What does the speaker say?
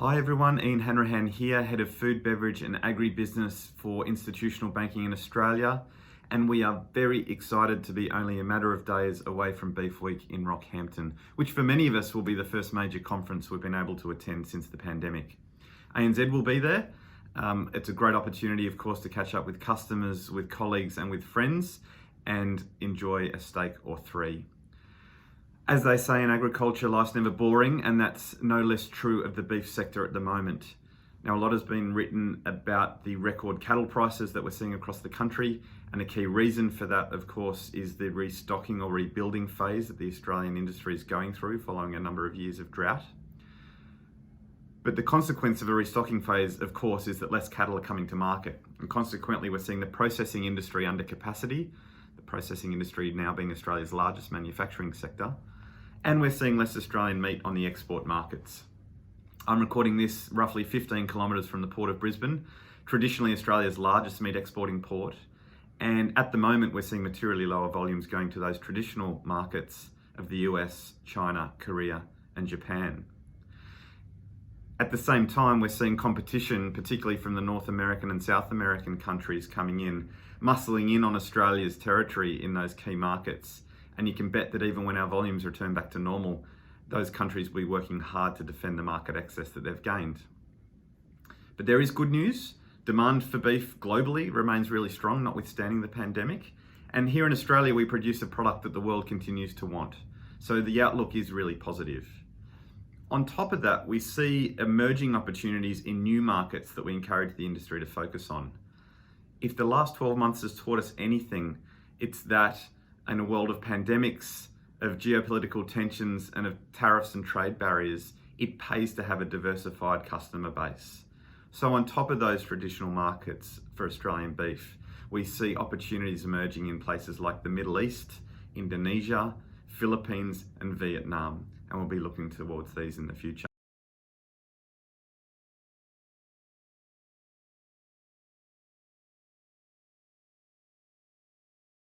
Hi everyone, Ian Hanrahan here, Head of Food, Beverage and Agribusiness for Institutional Banking in Australia, and we are very excited to be only a matter of days away from Beef Week in Rockhampton, which for many of us will be the first major conference we've been able to attend since the pandemic. ANZ will be there. It's a great opportunity, of course, to catch up with customers, with colleagues and with friends and enjoy a steak or three. As they say in agriculture, life's never boring, and that's no less true of the beef sector at the moment. Now, a lot has been written about the record cattle prices that we're seeing across the country, and a key reason for that, of course, is the restocking or rebuilding phase that the Australian industry is going through following a number of years of drought. But the consequence of a restocking phase, of course, is that less cattle are coming to market, and consequently we're seeing the processing industry under capacity, the processing industry now being Australia's largest manufacturing sector, and we're seeing less Australian meat on the export markets. I'm recording this roughly 15 kilometres from the Port of Brisbane, traditionally Australia's largest meat exporting port, and at the moment we're seeing materially lower volumes going to those traditional markets of the US, China, Korea and Japan. At the same time, we're seeing competition, particularly from the North American and South American countries coming in, muscling in on Australia's territory in those key markets. And you can bet that even when our volumes return back to normal, those countries will be working hard to defend the market access that they've gained. But there is good news. Demand for beef globally remains really strong, notwithstanding the pandemic. And here in Australia, we produce a product that the world continues to want. So the outlook is really positive. On top of that, we see emerging opportunities in new markets that we encourage the industry to focus on. If the last 12 months has taught us anything, it's that in a world of pandemics, of geopolitical tensions and of tariffs and trade barriers, it pays to have a diversified customer base. So on top of those traditional markets for Australian beef, we see opportunities emerging in places like the Middle East, Indonesia, Philippines and Vietnam, and we'll be looking towards these in the future.